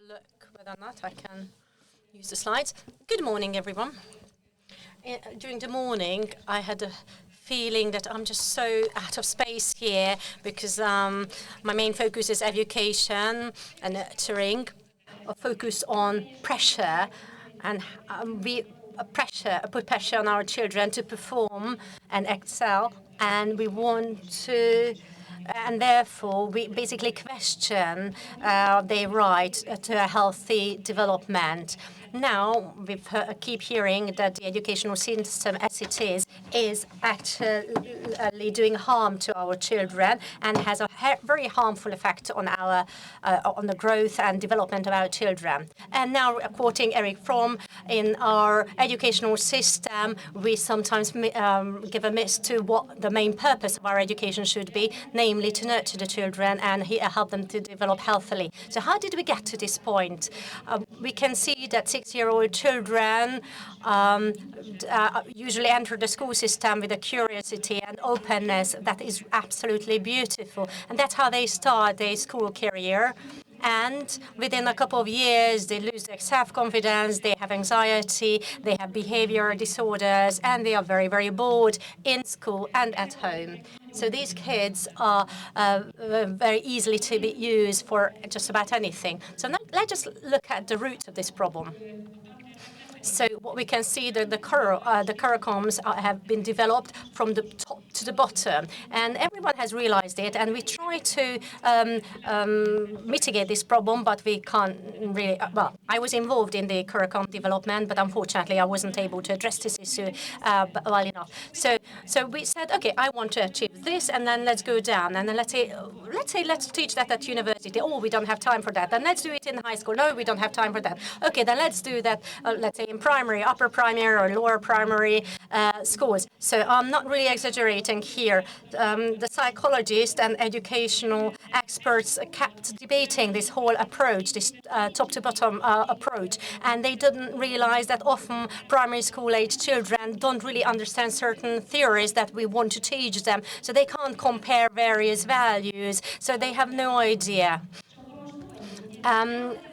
look whether or not I can use the slides. Good morning, everyone. During the morning, I had a feeling that I'm just so out of space here because my main focus is education and nurturing, a focus on pressure, and put pressure on our children to perform and excel, and we want to. And therefore, we basically question their right to a healthy development. Now, we keep hearing that the educational system as it is actually doing harm to our children and has a very harmful effect on our on the growth and development of our children. And now, quoting Eric Fromm, in our educational system, we sometimes give a miss to what the main purpose of our education should be, namely to nurture the children and help them to develop healthily. So how did we get to this point? We can see that 6-year-old children usually enter the school system with a curiosity and openness that is absolutely beautiful. And that's how they start their school career. And within a couple of years, they lose their self-confidence, they have anxiety, they have behavioral disorders, and they are very, very bored in school and at home. So these kids are very easily to be used for just about anything. So now let's just look at the root of this problem. So what we can see that the curriculums have been developed from the top to the bottom, and everyone has realized it. And we try to mitigate this problem, but we can't really. Well, I was involved in the curriculum development, but unfortunately, I wasn't able to address this issue well enough. So we said, okay, I want to achieve this, and then let's go down, and then let's teach that at university. Oh, we don't have time for that. Then let's do it in high school. No, we don't have time for that. Okay, then let's do that. Let's say in primary, upper primary, or lower primary schools. So I'm not really exaggerating here. The psychologists and educational experts kept debating this whole approach, this top-to-bottom approach, and they didn't realize that often primary school-age children don't really understand certain theories that we want to teach them, so they can't compare various values, so they have no idea.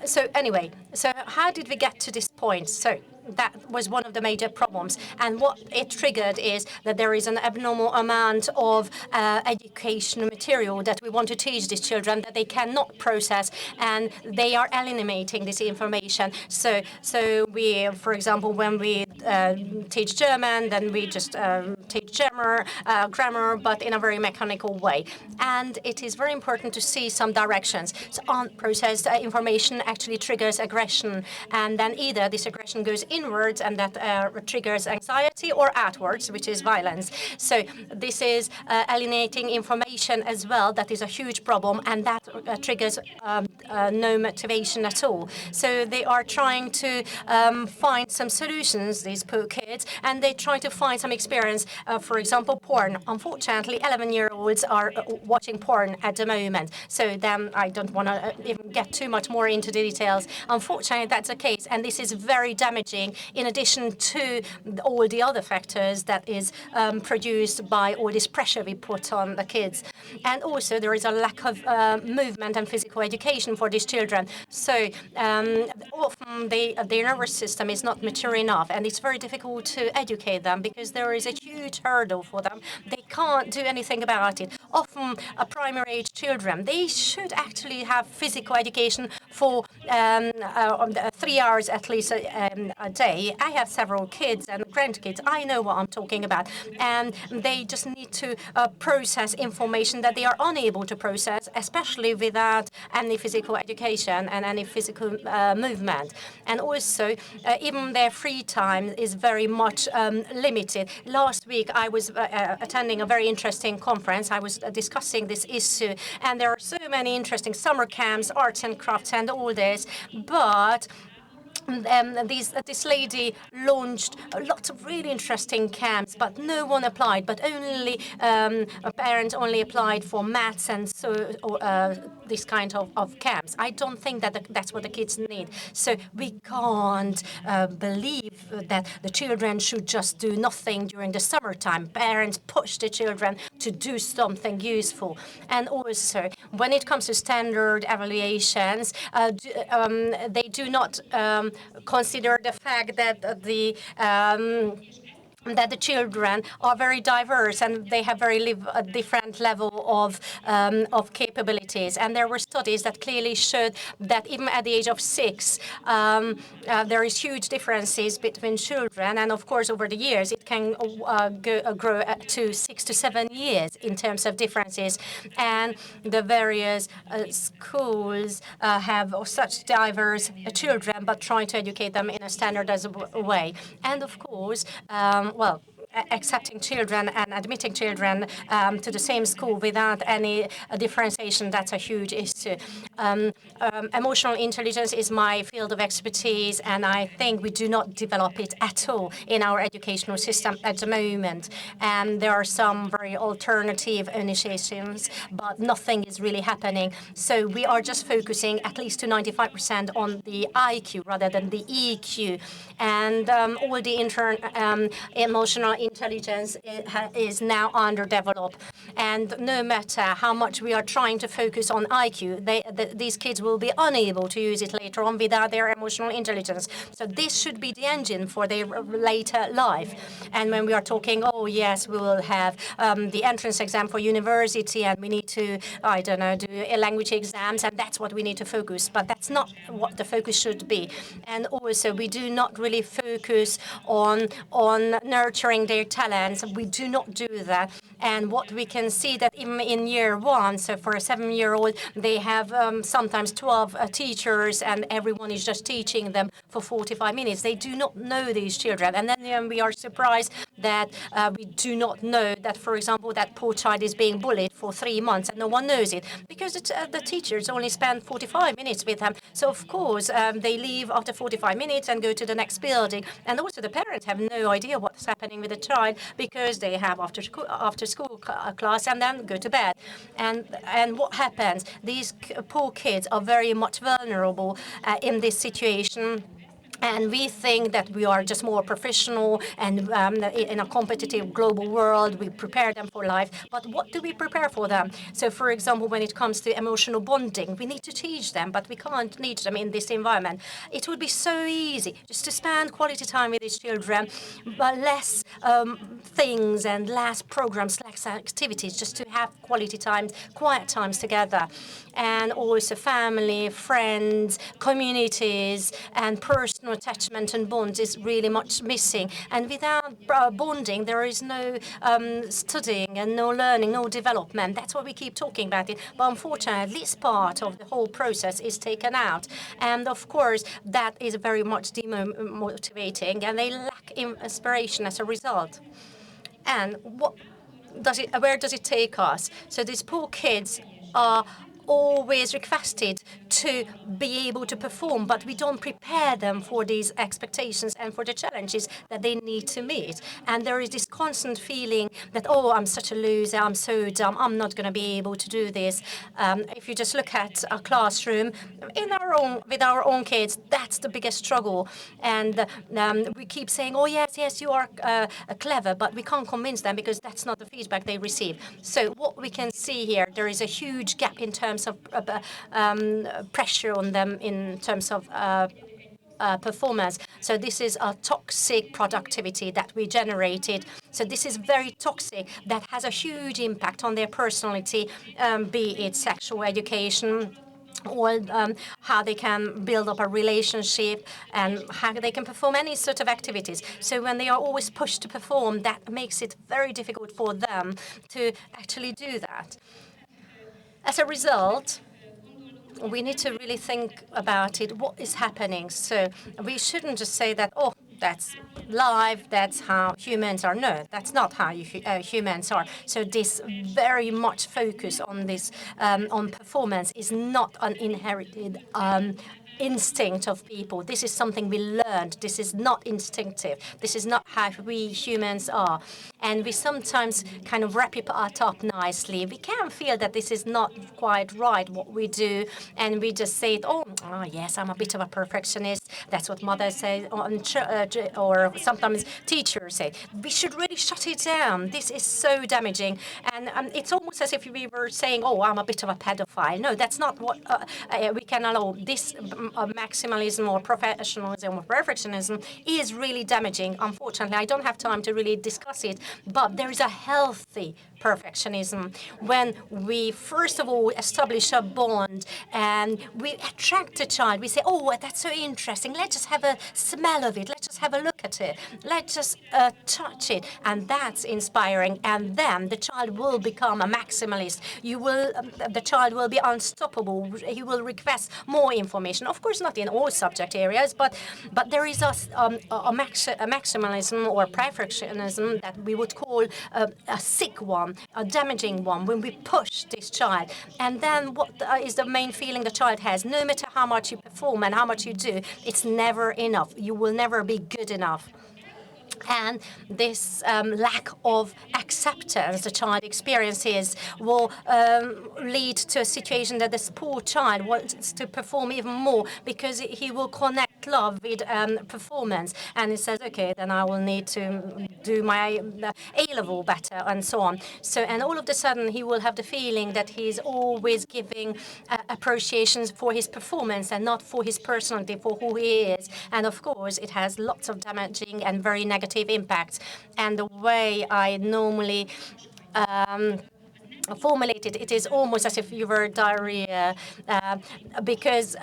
So anyway, so how did we get to this point? So that was one of the major problems. And what it triggered is that there is an abnormal amount of educational material that we want to teach these children that they cannot process, and they are eliminating this information. So we, for example, when we teach German, then we just teach grammar, but in a very mechanical way. And it is very important to see some directions. So unprocessed information actually triggers aggression, and then either this aggression goes inwards and that triggers anxiety, or outwards, which is violence. So this is alienating information as well. That is a huge problem, and that triggers no motivation at all. So they are trying to find some solutions, these poor kids, and they try to find some experience. For example, porn. Unfortunately, 11-year-olds are watching porn at the moment. So then I don't want to even get too much more into the details. Unfortunately, that's the case, and this is very damaging, in addition to all the other factors that is produced by all this pressure we put on the kids. And also there is a lack of movement and physical education for these children. So often their nervous system is not mature enough, and it's very difficult to educate them because there is a huge hurdle for them. They can't do anything about it. Often primary age children, they should actually have physical education for 3 hours at least a day. I have several kids and grandkids. I know what I'm talking about. And they just need to process information that they are unable to process, especially without any physical education and any physical movement. And also, even their free time is very much limited. Last week, I was attending a very interesting conference. I was discussing this issue, and there are so many interesting summer camps, arts and crafts, and all this. But this lady launched lots of really interesting camps, but no one applied. But only parents only applied for maths and this kind of camps. I don't think that that's what the kids need. So we can't believe that the children should just do nothing during the summertime. Parents push the children to do something useful. And also, when it comes to standard evaluations, they do not consider the fact that the children are very diverse and they have a different level of capabilities. And there were studies that clearly showed that even at the age of 6, there is huge differences between children. And of course, over the years, it can grow to 6 to 7 years in terms of differences. And the various schools have such diverse children, but trying to educate them in a standardized way. And of course, accepting children and admitting children to the same school without any differentiation, that's a huge issue. Emotional intelligence is my field of expertise, and I think we do not develop it at all in our educational system at the moment. And there are some very alternative initiations, but nothing is really happening. So we are just focusing at least to 95% on the IQ rather than the EQ. And all the emotional intelligence is now underdeveloped. And no matter how much we are trying to focus on IQ, these kids will be unable to use it later on without their emotional intelligence. So this should be the engine for their later life. And when we are talking, oh yes, we will have the entrance exam for university and we need to, I don't know, do language exams, and that's what we need to focus. But that's not what the focus should be. And also, we do not really focus on nurturing their talents. We do not do that. And what we can see that even in year 1, so for a 7-year-old, they have sometimes 12 teachers, and everyone is just teaching them for 45 minutes. They do not know these children. And then we are surprised that we do not know that, for example, that poor child is being bullied for 3 months and no one knows it because the teachers only spend 45 minutes with them. So, of course, they leave after 45 minutes and go to the next building. And also the parents have no idea what's happening with the child because they have after school class and then go to bed. And what happens? These poor kids are very much vulnerable in this situation. And we think that we are just more professional and in a competitive global world, we prepare them for life. But what do we prepare for them? So, for example, when it comes to emotional bonding, we need to teach them, but we can't teach them in this environment. It would be so easy just to spend quality time with these children, but less things and less programs, less activities, just to have quality times, quiet times together. And also family, friends, communities, and personal attachment and bonds is really much missing. And without bonding, there is no studying and no learning, no development. That's why we keep talking about it. But unfortunately, this part of the whole process is taken out. And of course, that is very much demotivating, and they lack inspiration as a result. And where does it take us? So these poor kids are always requested to be able to perform, but we don't prepare them for these expectations and for the challenges that they need to meet. And there is this constant feeling that, oh, I'm such a loser, I'm so dumb, I'm not going to be able to do this. If you just look at a classroom with our own kids, that's the biggest struggle. And we keep saying, oh, yes, you are clever, but we can't convince them because that's not the feedback they receive. So what we can see here, there is a huge gap in terms of pressure on them in terms of performance. So this is a toxic productivity that we generated. So this is very toxic. That has a huge impact on their personality, be it sexual education, or how they can build up a relationship and how they can perform any sort of activities. So when they are always pushed to perform, that makes it very difficult for them to actually do that. As a result, we need to really think about it, what is happening. So we shouldn't just say that, oh, that's life, that's how humans are. No, that's not how humans are. So this very much focus on this, on performance is not an inherited instinct of people. This is something we learned. This is not instinctive. This is not how we humans are. And we sometimes kind of wrap it up nicely. We can feel that this is not quite right, what we do, and we just say, oh yes, I'm a bit of a perfectionist. That's what mothers say on church, or sometimes teachers say. We should really shut it down. This is so damaging. And it's almost as if we were saying, oh, I'm a bit of a pedophile. No, that's not what we can allow. This maximalism or professionalism or perfectionism is really damaging. Unfortunately, I don't have time to really discuss it, but there is a healthy perfectionism when we first of all establish a bond and we attract a child. We say, oh, that's so interesting. Let's just have a smell of it. Let's just have a look at it. Let's just touch it. And that's inspiring. And then the child will become a maximalist. The child will be unstoppable. He will request more information. Of course, not in all subject areas, but there is a maximalism or perfectionism that we would call a sick one, a damaging one, when we push this child. And then what is the main feeling the child has? No matter how much you perform and how much you do, it's never enough. You will never be good enough. And this lack of acceptance the child experiences will lead to a situation that this poor child wants to perform even more because he will connect love with performance. And he says, okay, then I will need to do my A-level better and so on. So, and all of a sudden he will have the feeling that he's always giving appreciations for his performance and not for his personality, for who he is. And of course, it has lots of damaging and very negative impacts. And the way I normally formulate it, it is almost as if you were diarrhea, because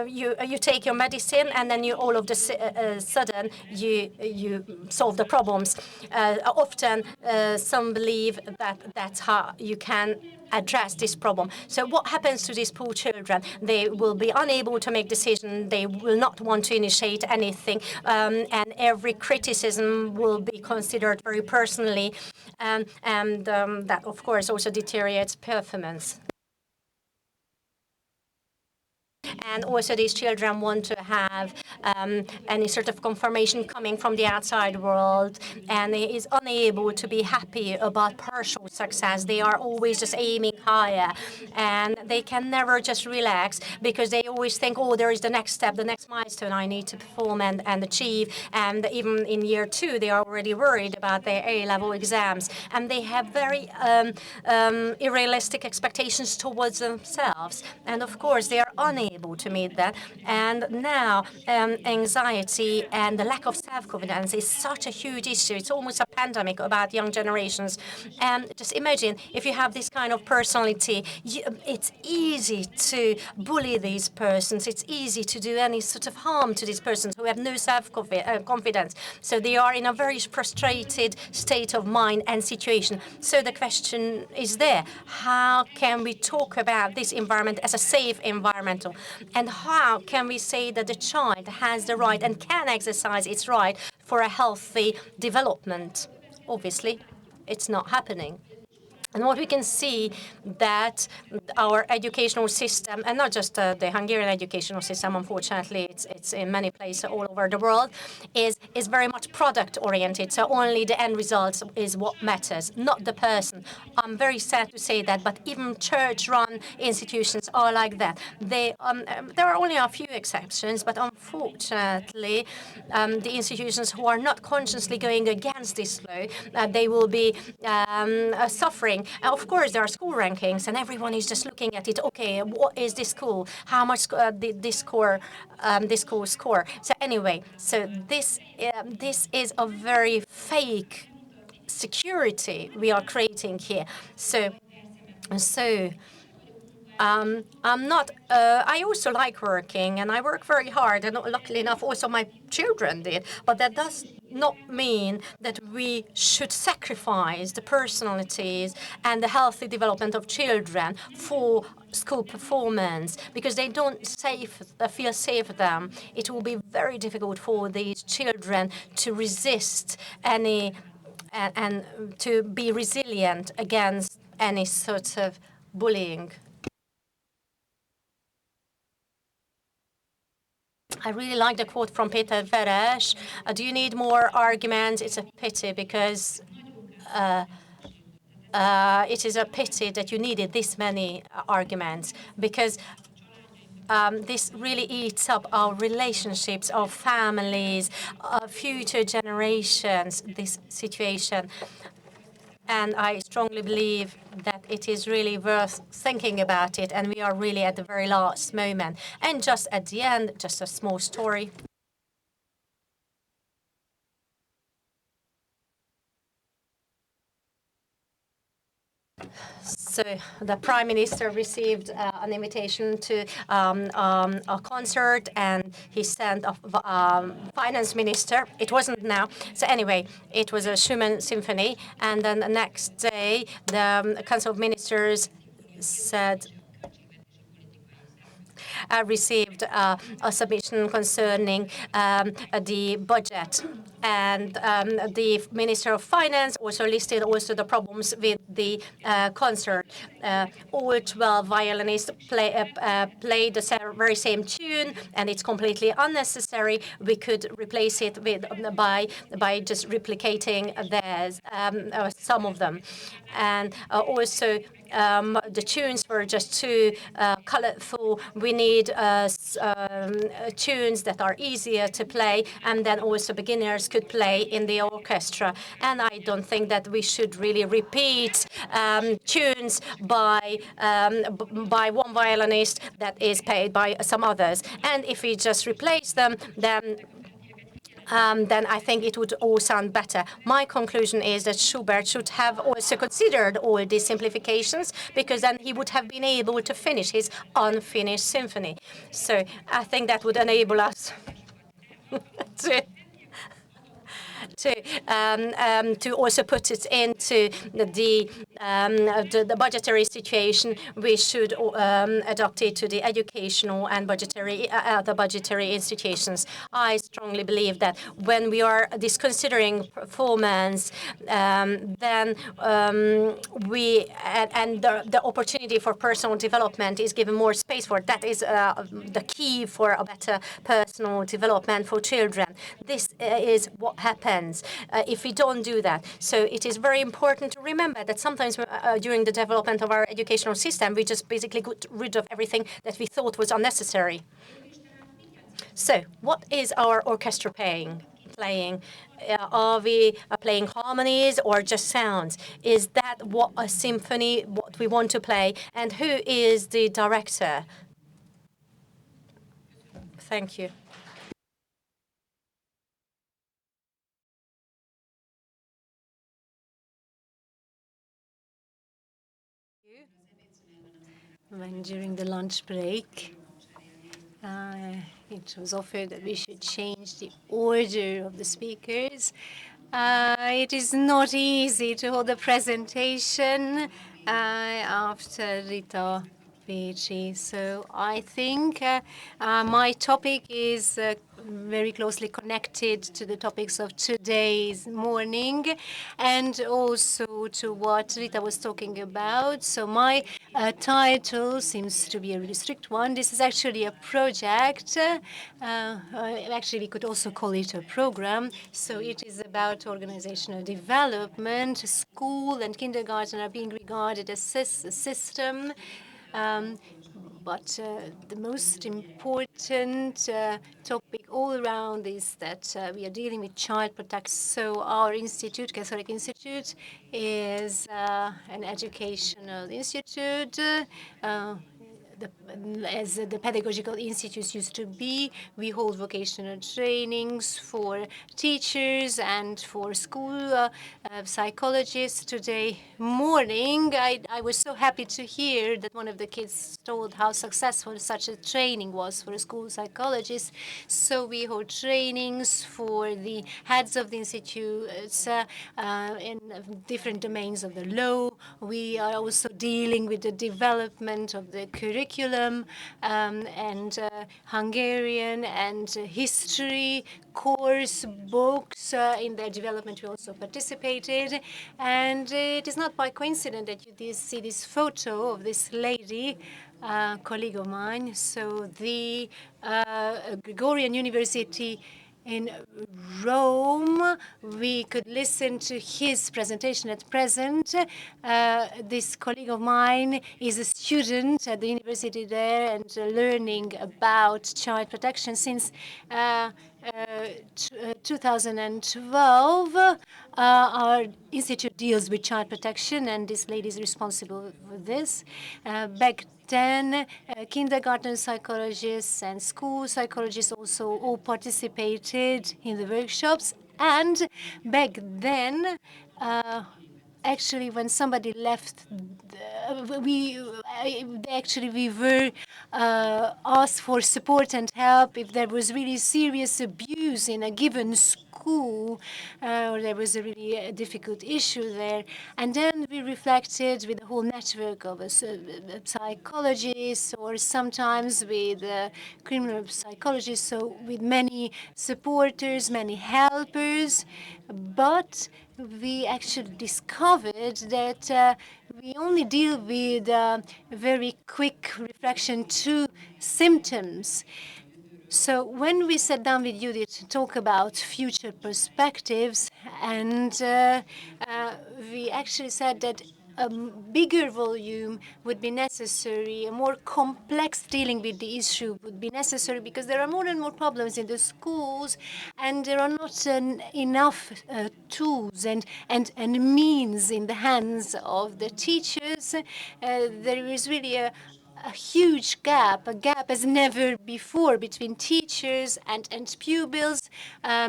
you take your medicine and then you all of the sudden you solve the problems. Often some believe that that's how you can address this problem. So what happens to these poor children? They will be unable to make decisions. They will not want to initiate anything, and every criticism will be considered very personally, and that of course also deteriorates performance. And also these children want to have any sort of confirmation coming from the outside world, and he is unable to be happy about partial success. They are always just aiming higher, and they can never just relax because they always think, oh, there is the next step, the next milestone I need to perform and achieve. And even in year 2, they are already worried about their A-level exams, and they have very unrealistic expectations towards themselves. And of course, they are unable to meet that. And now anxiety and the lack of self-confidence is such a huge issue. It's almost a pandemic about young generations. And just imagine if you have this kind of personality, it's easy to bully these persons. It's easy to do any sort of harm to these persons who have no self-confidence. So they are in a very frustrated state of mind and situation. So the question is there, how can we talk about this environment as a safe environmental? And how can we say that the child has the right and can exercise its right for a healthy development? Obviously, it's not happening. And what we can see that our educational system, and not just the Hungarian educational system, unfortunately, it's in many places all over the world, is very much product-oriented. So only the end result is what matters, not the person. I'm very sad to say that, but even church-run institutions are like that. There are only a few exceptions, but unfortunately, the institutions who are not consciously going against this law, they will be suffering. Of course, there are school rankings, and everyone is just looking at it. Okay, what is this school? How much did this school score? So anyway, so this is a very fake security we are creating here. So I'm not. I also like working, and I work very hard. And luckily enough, also my children did. But that does not mean that we should sacrifice the personalities and the healthy development of children for school performance, because they don't feel safe with them. It will be very difficult for these children to resist any and to be resilient against any sort of bullying. I really like the quote from Peter Ferenc. Do you need more arguments? It's a pity because it is a pity that you needed this many arguments, because this really eats up our relationships, our families, future generations, this situation. And I strongly believe that it is really worth thinking about it. And we are really at the very last moment. And just at the end, just a small story. So the Prime Minister received an invitation to a concert, and he sent a finance minister. It wasn't now. So anyway, it was a Schumann symphony. And then the next day, the Council of Ministers said, received a submission concerning the budget. And the Minister of Finance also listed also the problems with the concert. All 12 violinists play the very same tune, and it's completely unnecessary. We could replace it with by just replicating theirs, some of them. And also the tunes were just too colorful. We need tunes that are easier to play, and then also beginners could play in the orchestra. And I don't think that we should really repeat tunes by one violinist that is paid by some others. And if we just replace them, then I think it would all sound better. My conclusion is that Schubert should have also considered all these simplifications, because then he would have been able to finish his unfinished symphony. So I think that would enable us to to also put it into the budgetary situation. We should adopt it to the educational and budgetary the budgetary institutions. I strongly believe that when we are considering performance, then we and the opportunity for personal development is given more space for. That is the key for a better personal development for children. This is what happens if we don't do that. So it is very important to remember that sometimes during the development of our educational system, we just basically got rid of everything that we thought was unnecessary. So what is our orchestra playing? Are we playing harmonies or just sounds? Is that what a symphony, what we want to play? And who is the director? Thank you. When during the lunch break, it was offered that we should change the order of the speakers. It is not easy to hold a presentation after Rita Pécsi. So I think my topic is very closely connected to the topics of today's morning, and also to what Rita was talking about. So my title seems to be a really strict one. This is actually a project. Actually, we could also call it a program. So it is about organizational development. School and kindergarten are being regarded as a system. But the most important topic all around is that we are dealing with child protection. So our institute, Catholic Institute, is an educational institute. as the pedagogical institutes used to be. We hold vocational trainings for teachers and for school psychologists. Today morning, I was so happy to hear that one of the kids told how successful such a training was for a school psychologist. So we hold trainings for the heads of the institutes in different domains of the law. We are also dealing with the development of the curriculum and Hungarian and history course books. In their development, we also participated. And it is not by coincidence that you see this photo of this lady, colleague of mine. So the Gregorian University in Rome, we could listen to his presentation at present. This colleague of mine is a student at the university there and learning about child protection since 2012. Our institute deals with child protection, and this lady is responsible for this. Back then, kindergarten psychologists and school psychologists also all participated in the workshops. And back then, actually, when somebody left, we were asked for support and help if there was really serious abuse in a given school, or there was a really difficult issue there. And then we reflected with a whole network of psychologists, or sometimes with criminal psychologists, so with many supporters, many helpers. But we actually discovered that we only deal with very quick reflection to symptoms. So when we sat down with Judith to talk about future perspectives, and we actually said that a bigger volume would be necessary, a more complex dealing with the issue would be necessary, because there are more and more problems in the schools, and there are not enough tools and means in the hands of the teachers. There is really a huge gap, a gap as never before between teachers and pupils,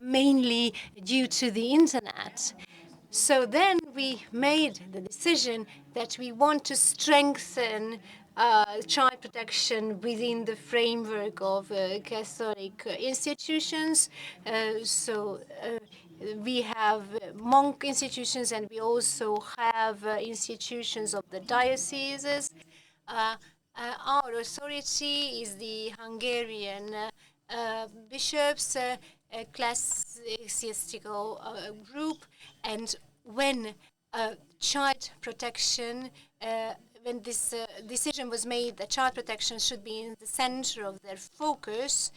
mainly due to the internet. So then we made the decision that we want to strengthen child protection within the framework of Catholic institutions. We have monk institutions, and we also have institutions of the dioceses. Our authority is the Hungarian bishops' ecclesiastical group, and when child protection, when this decision was made that child protection should be in the center of their focus,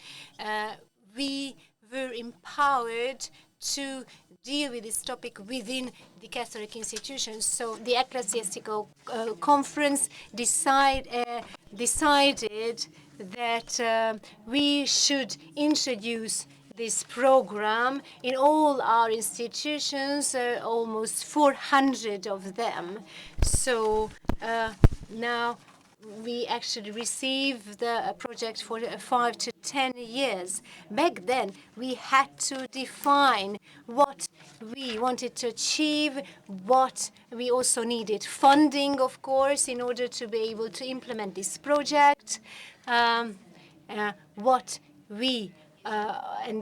we were empowered to deal with this topic within the Catholic institutions. So the ecclesiastical conference decided that we should introduce this program in all our institutions, almost 400 of them. So now we actually received a project for 5 to 10 years. Back then, we had to define what we wanted to achieve, what we also needed funding, of course, in order to be able to implement this project. And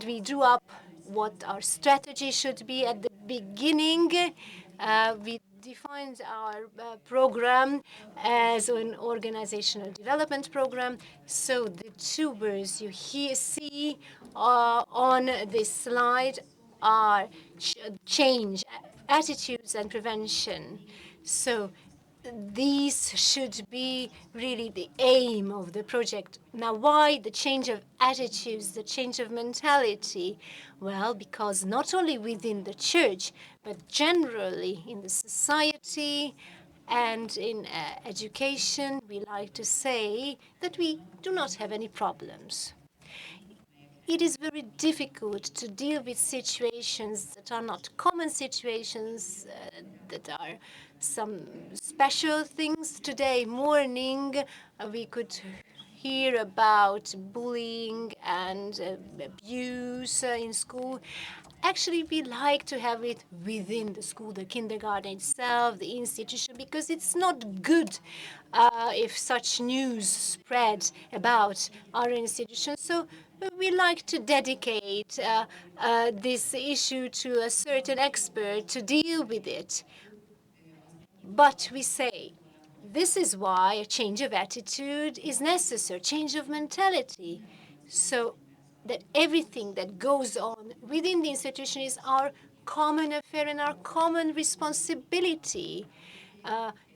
we drew up what our strategy should be at the beginning. We defined our program as an organizational development program. So the two words you see on this slide are change, attitudes, and prevention. So these should be really the aim of the project. Now, why the change of attitudes, the change of mentality? Well, because not only within the church, but generally in the society and in education, we like to say that we do not have any problems. it is very difficult to deal with situations that are not common situations, that are some special things. Today morning, we could hear about bullying and abuse in school. Actually, we like to have it within the school, the kindergarten itself, the institution, because it's not good if such news spread about our institution. So we like to dedicate this issue to a certain expert to deal with it. But we say, this is why a change of attitude is necessary, change of mentality, so that everything that goes on within the institution is our common affair and our common responsibility.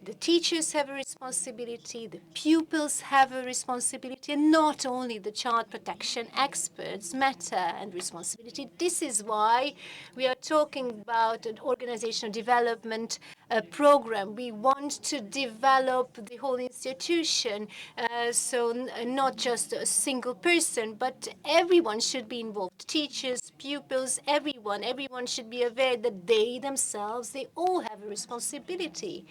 The teachers have a responsibility, the pupils have a responsibility, and not only the child protection experts matter and responsibility. This is why we are talking about an organizational development program. We want to develop the whole institution, so not just a single person, but everyone should be involved. Teachers, pupils, everyone should be aware that they themselves, they all have a responsibility.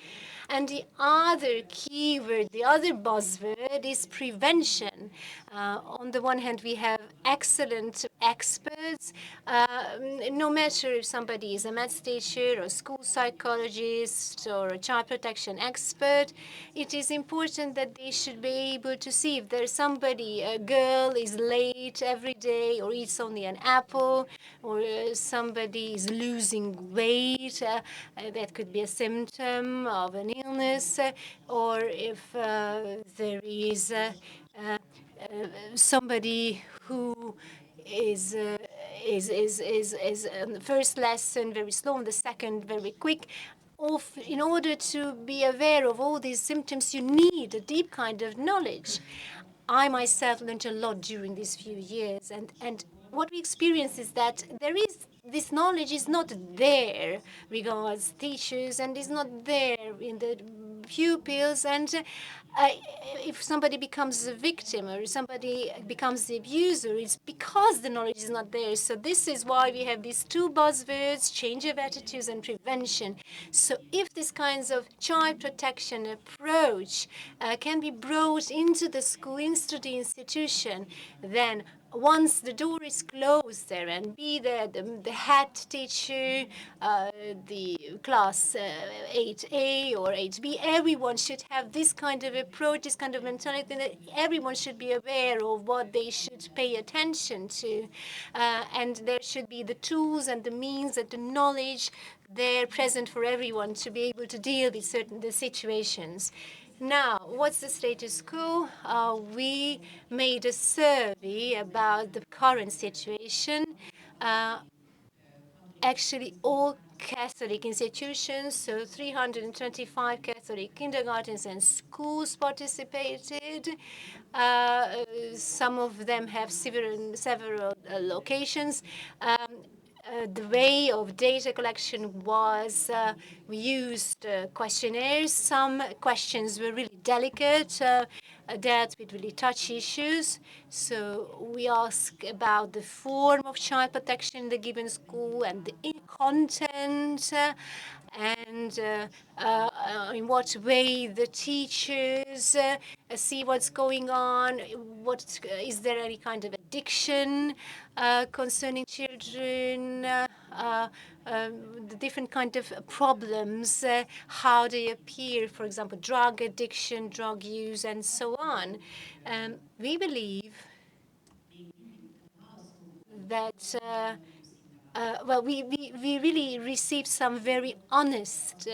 And the other keyword, the other buzzword is prevention. On the one hand, we have excellent experts. No matter if somebody is a maths teacher or school psychologist or a child protection expert, it is important that they should be able to see if there's somebody, a girl is late every day or eats only an apple, or somebody is losing weight, that could be a symptom of an illness, or if there is somebody who is on the first lesson very slow, on the second very quick. In order to be aware of all these symptoms, you need a deep kind of knowledge. I myself learned a lot during these few years, and what we experience is that this knowledge is not there regards teachers, and is not there in the pupils. And if somebody becomes a victim or somebody becomes the abuser, it's because the knowledge is not there. So this is why we have these two buzzwords, change of attitudes and prevention. So if this kinds of child protection approach can be brought into the school, into the institution, then once the door is closed there, and be there the head teacher, the class 8A or 8B, everyone should have this kind of approach, this kind of mentality, that everyone should be aware of what they should pay attention to. And there should be the tools and the means and the knowledge there present for everyone to be able to deal with certain situations. Now, what's the status quo? We made a survey about the current situation. Actually, all Catholic institutions, so 325 Catholic kindergartens and schools participated. Some of them have several locations. The way of data collection was we used questionnaires. Some questions were really delicate, dealt with really touchy issues. So we asked about the form of child protection in the given school and the content, and in what way the teachers see what's going on. What is there any kind of addiction concerning children? The different kind of problems, how they appear, for example, drug addiction, drug use, and so on. We believe that we really received some very honest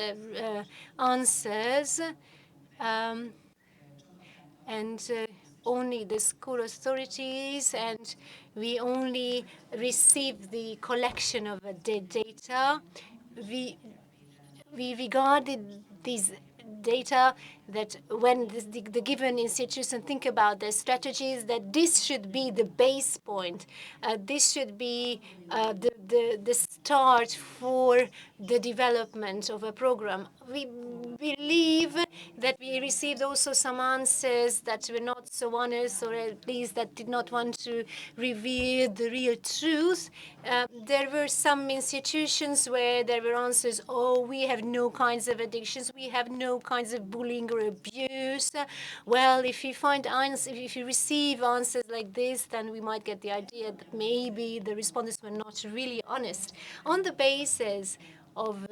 answers, and only the school authorities, and we only received the collection of the data. We regarded these data that when the given institution think about their strategies, that this should be the base point. This should be the start for the development of a program. We believe that we received also some answers that were not so honest, or at least that did not want to reveal the real truth. There were some institutions where there were answers, oh, we have no kinds of addictions, we have no kinds of bullying or abuse. Well, if you if you receive answers like this, then we might get the idea that maybe the respondents were not really honest. On the basis of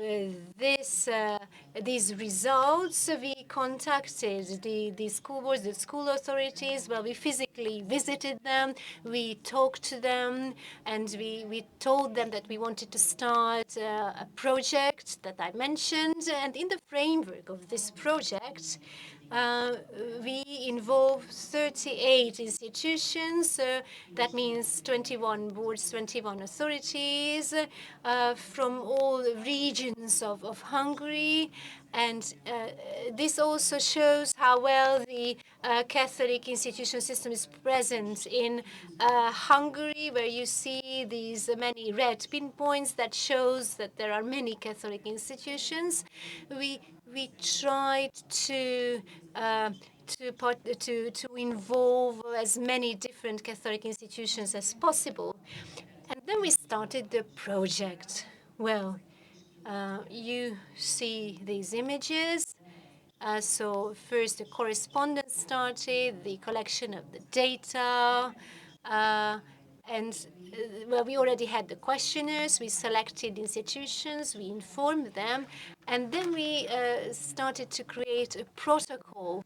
these results, we contacted the school boards, the school authorities. Well, we physically visited them, we talked to them, and we told them that we wanted to start a project that I mentioned. And in the framework of this project, we involve 38 institutions. That means 21 boards, 21 authorities from all regions of Hungary. And this also shows how well the Catholic institution system is present in Hungary, where you see these many red pinpoints that shows that there are many Catholic institutions. We tried to involve as many different Catholic institutions as possible, and then we started the project. Well, you see these images. So first the correspondence started, the collection of the data, and well, we already had the questionnaires, we selected institutions, we informed them, and then we started to create a protocol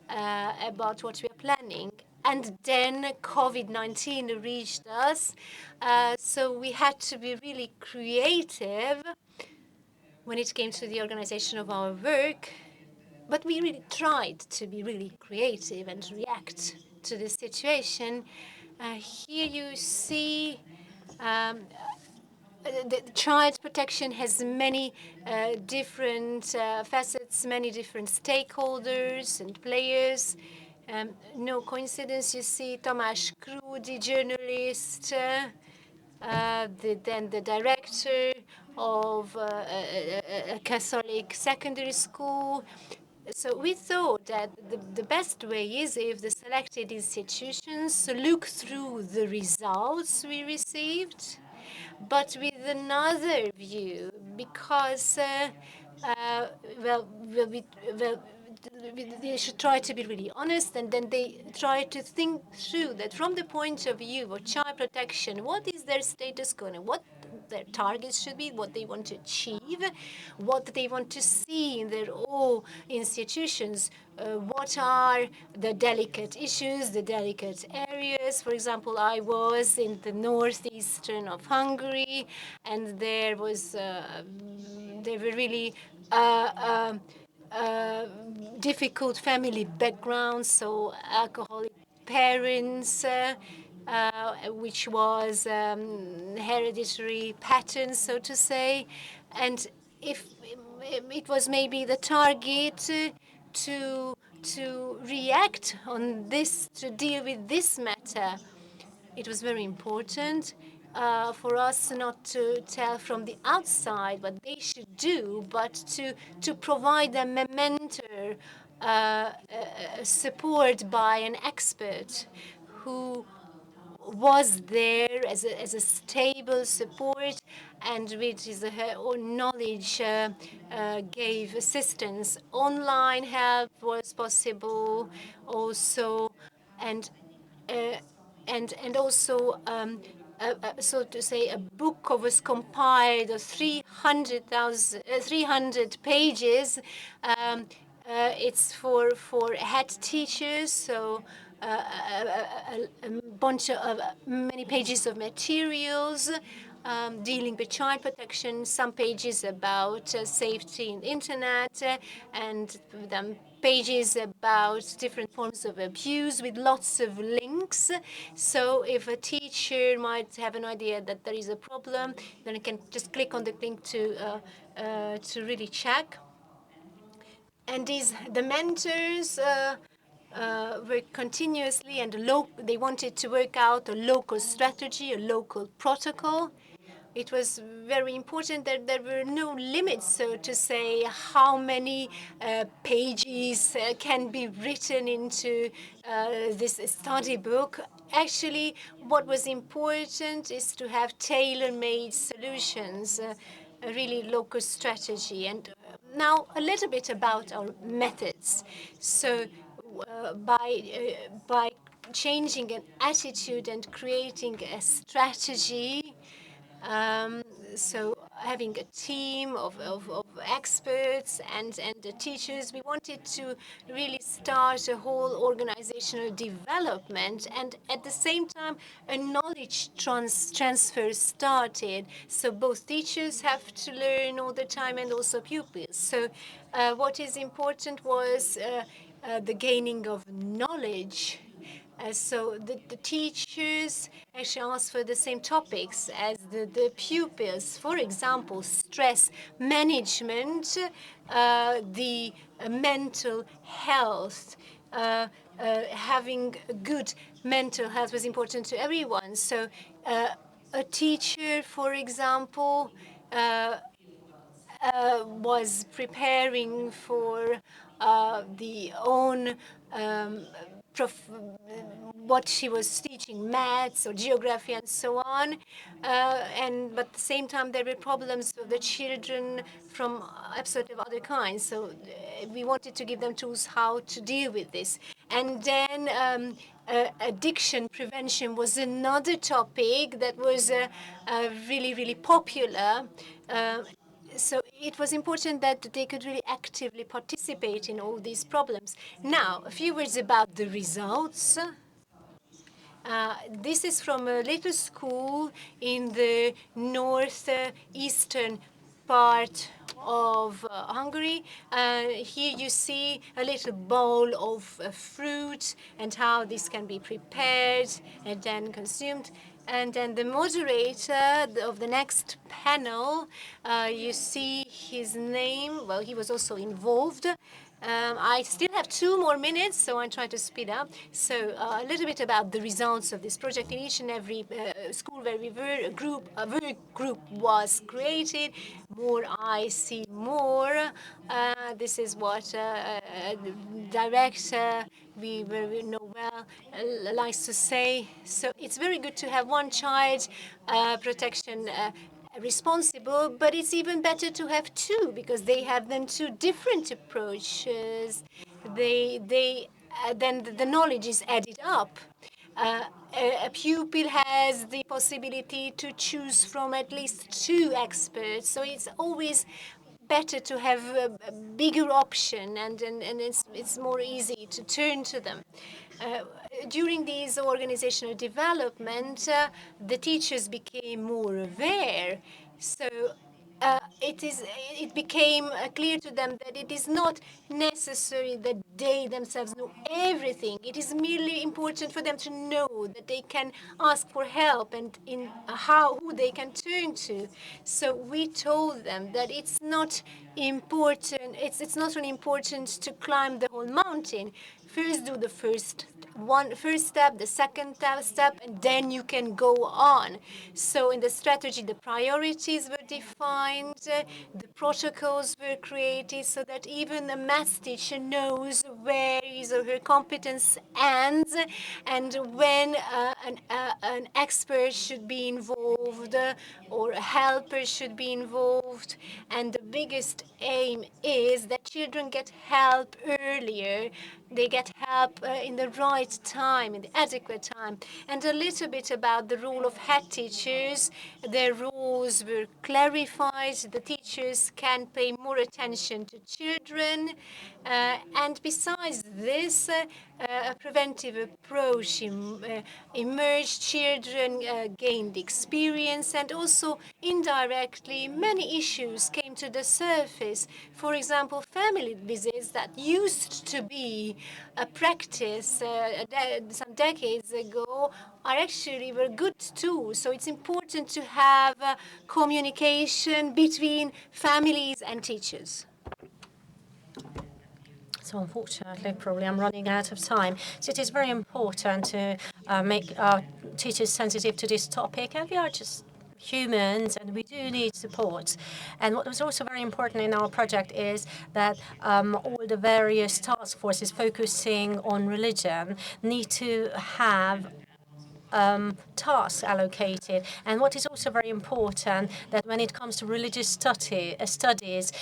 about what we are planning. And then COVID-19 reached us, so we had to be really creative when it came to the organization of our work. But we really tried to be really creative and react to the situation. Here you see the child protection has many different facets, many different stakeholders and players. No coincidence, you see Tamás Krúdy, journalist, then the director of a Catholic secondary school. So we thought that the best way is if the selected institutions look through the results we received, but with another view, because well, they should try to be really honest, and then they try to think through that from the point of view of child protection, what is their status quo and what their targets should be, what they want to achieve, what they want to see in their all institutions, what are the delicate issues, the delicate areas. For example, I was in the northeastern of Hungary, and there were really difficult family backgrounds, so alcoholic parents, which was hereditary pattern, so to say. And if it was maybe the target to react on this, to deal with this matter, it was very important for us not to tell from the outside what they should do, but to provide them a mentor, support by an expert who was there as a stable support, and with her own knowledge gave assistance. Online help was possible also, and uh, and also so to say, a book was compiled of 300 pages. It's for head teachers, so a bunch of many pages of materials dealing with child protection, some pages about safety in the internet, and then pages about different forms of abuse with lots of links. So if a teacher might have an idea that there is a problem, then it can just click on the link to really check. And the mentors were continuously they wanted to work out a local strategy, a local protocol. It was very important that there were no limits, so to say, how many pages can be written into this study book. Actually, what was important is to have tailor-made solutions, a really local strategy. And now a little bit about our methods. So by changing an attitude and creating a strategy, um, so having a team of experts and the teachers, we wanted to really start a whole organizational development, and at the same time a knowledge transfer started. So both teachers have to learn all the time and also pupils. So what is important was the gaining of knowledge. So the teachers actually ask for the same topics as the pupils. For example, stress management, the mental health. Having good mental health was important to everyone. So a teacher, for example, was preparing for the own prof- what she was teaching, maths or geography and so on. But at the same time, there were problems with the children from absolutely other kinds. So we wanted to give them tools how to deal with this. And then addiction prevention was another topic that was really, really popular. So it was important that they could really actively participate in all these problems. Now, a few words about the results. This is from a little school in the northeastern part of Hungary. Here you see a little bowl of fruit and how this can be prepared and then consumed. And then the moderator of the next panel, you see his name. Well, he was also involved. I still have 2 more minutes, so I'm trying to speed up. So a little bit about the results of this project. In each and every school where we were, a work group was created. More I see more. This is what director we know well likes to say. So it's very good to have one child protection responsible, but it's even better to have two because they have then two different approaches. Then the knowledge is added up. A pupil has the possibility to choose from at least two experts, so it's always better to have a bigger option, and it's more easy to turn to them. Uh, During these organizational development, the teachers became more aware. So it became clear to them that it is not necessary that they themselves know everything. It is merely important for them to know that they can ask for help and in who they can turn to. So we told them that it's not important. It's not only important to climb the whole mountain. First, do the first step, the second step, and then you can go on. So in the strategy, the priorities were defined, the protocols were created so that even a math teacher knows where his or her competence ends and when an expert should be involved or a helper should be involved. And the biggest aim is that children get help earlier. They get help in the right time, in the adequate time. And a little bit about the role of head teachers. Their roles were clarified. The teachers can pay more attention to children. And besides this, a preventive approach emerged. Children gained experience, and also indirectly, many issues came to the surface. For example, family visits that used to be a practice some decades ago were good too. So it's important to have communication between families and teachers. So unfortunately, probably I'm running out of time. So it is very important to make our teachers sensitive to this topic, and we are just humans and we do need support. And what was also very important in our project is that all the various task forces focusing on religion need to have tasks allocated. And what is also very important that when it comes to religious studies,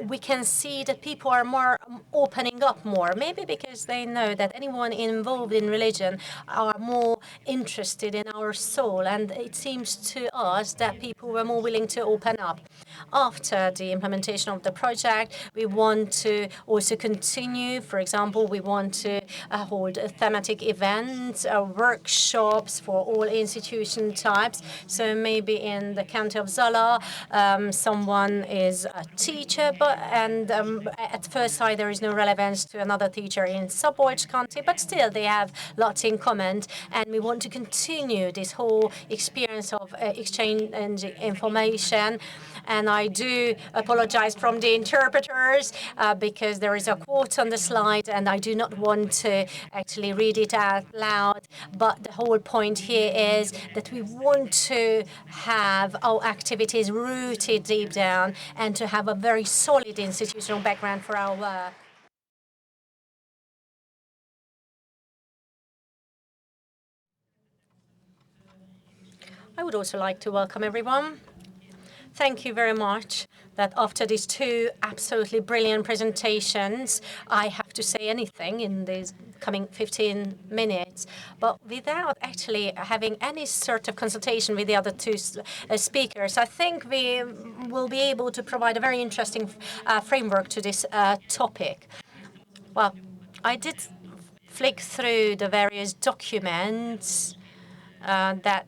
we can see that people are more opening up more, maybe because they know that anyone involved in religion are more interested in our soul. And it seems to us that people were more willing to open up. After the implementation of the project, we want to also continue. For example, we want to hold thematic events, workshops for all institution types. So maybe in the county of Zala, someone is a teacher, and at first sight there is no relevance to another teacher in Szabolcs County, but still they have lots in common. And we want to continue this whole experience of exchanging information. And I do apologize from the interpreters because there is a quote on the slide and I do not want to actually read it out loud. But the whole point here is that we want to have our activities rooted deep down and to have a very solid institutional background for our work. I would also like to welcome everyone. Thank you very much that after these two absolutely brilliant presentations, I have to say anything in these coming 15 minutes, but without actually having any sort of consultation with the other two speakers, I think we will be able to provide a very interesting framework to this topic. Well, I did flick through the various documents that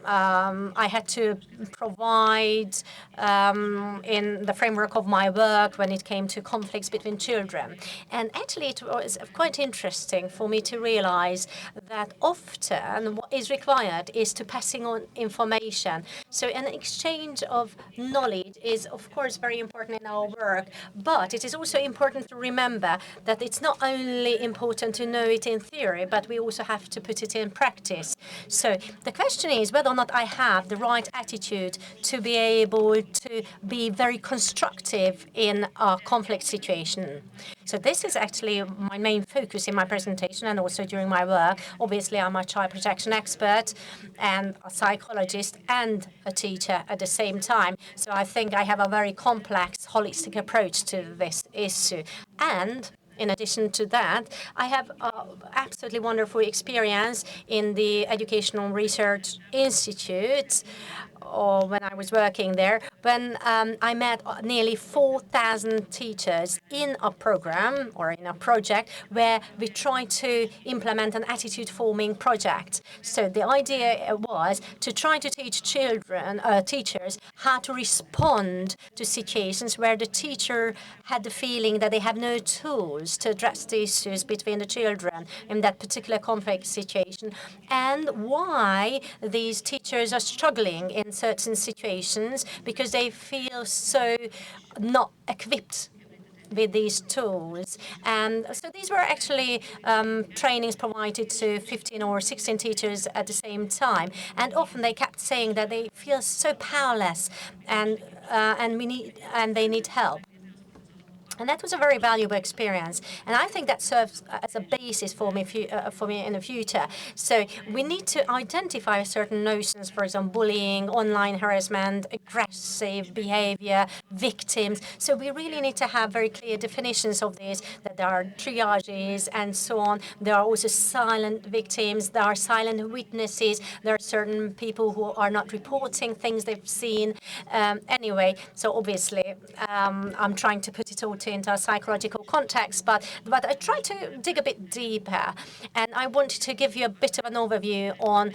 I had to provide in the framework of my work when it came to conflicts between children. And actually, it was quite interesting for me to realize that often what is required is to passing on information. So an exchange of knowledge is, of course, very important in our work, but it is also important to remember that it's not only important to know it in theory, but we also have to put it in practice. So the question is whether or not I have the right attitude to be able to be very constructive in a conflict situation. So this is actually my main focus in my presentation and also during my work. Obviously, I'm a child protection expert and a psychologist and a teacher at the same time. So I think I have a very complex, holistic approach to this issue. And in addition to that, I have absolutely wonderful experience in the Educational Research Institute, or when I was working there, when I met nearly 4,000 teachers in a program or in a project where we tried to implement an attitude-forming project. So the idea was to try to teach teachers how to respond to situations where the teacher had the feeling that they have no tools to address the issues between the children in that particular conflict situation, and why these teachers are struggling in certain situations because they feel so not equipped with these tools. And so these were actually trainings provided to 15 or 16 teachers at the same time. And often they kept saying that they feel so powerless and they need help. And that was a very valuable experience, and I think that serves as a basis for me in the future. So we need to identify certain notions, for example, bullying, online harassment, aggressive behavior, victims. So we really need to have very clear definitions of this, that there are triages and so on. There are also silent victims, there are silent witnesses, there are certain people who are not reporting things they've seen. Anyway, so obviously I'm trying to put it all into a psychological context, but I try to dig a bit deeper, and I wanted to give you a bit of an overview on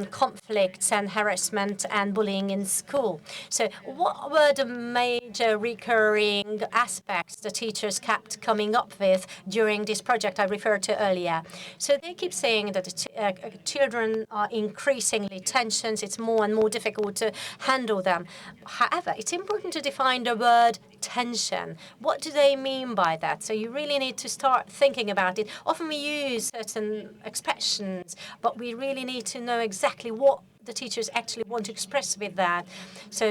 conflicts and harassment and bullying in school. So what were the major recurring aspects the teachers kept coming up with during this project I referred to earlier? So they keep saying that the children are increasingly tensions, it's more and more difficult to handle them. However, it's important to define the word tension. what do they mean by that? So you really need to start thinking about it. Often we use certain expressions, but we really need to know exactly what the teachers actually want to express with that. So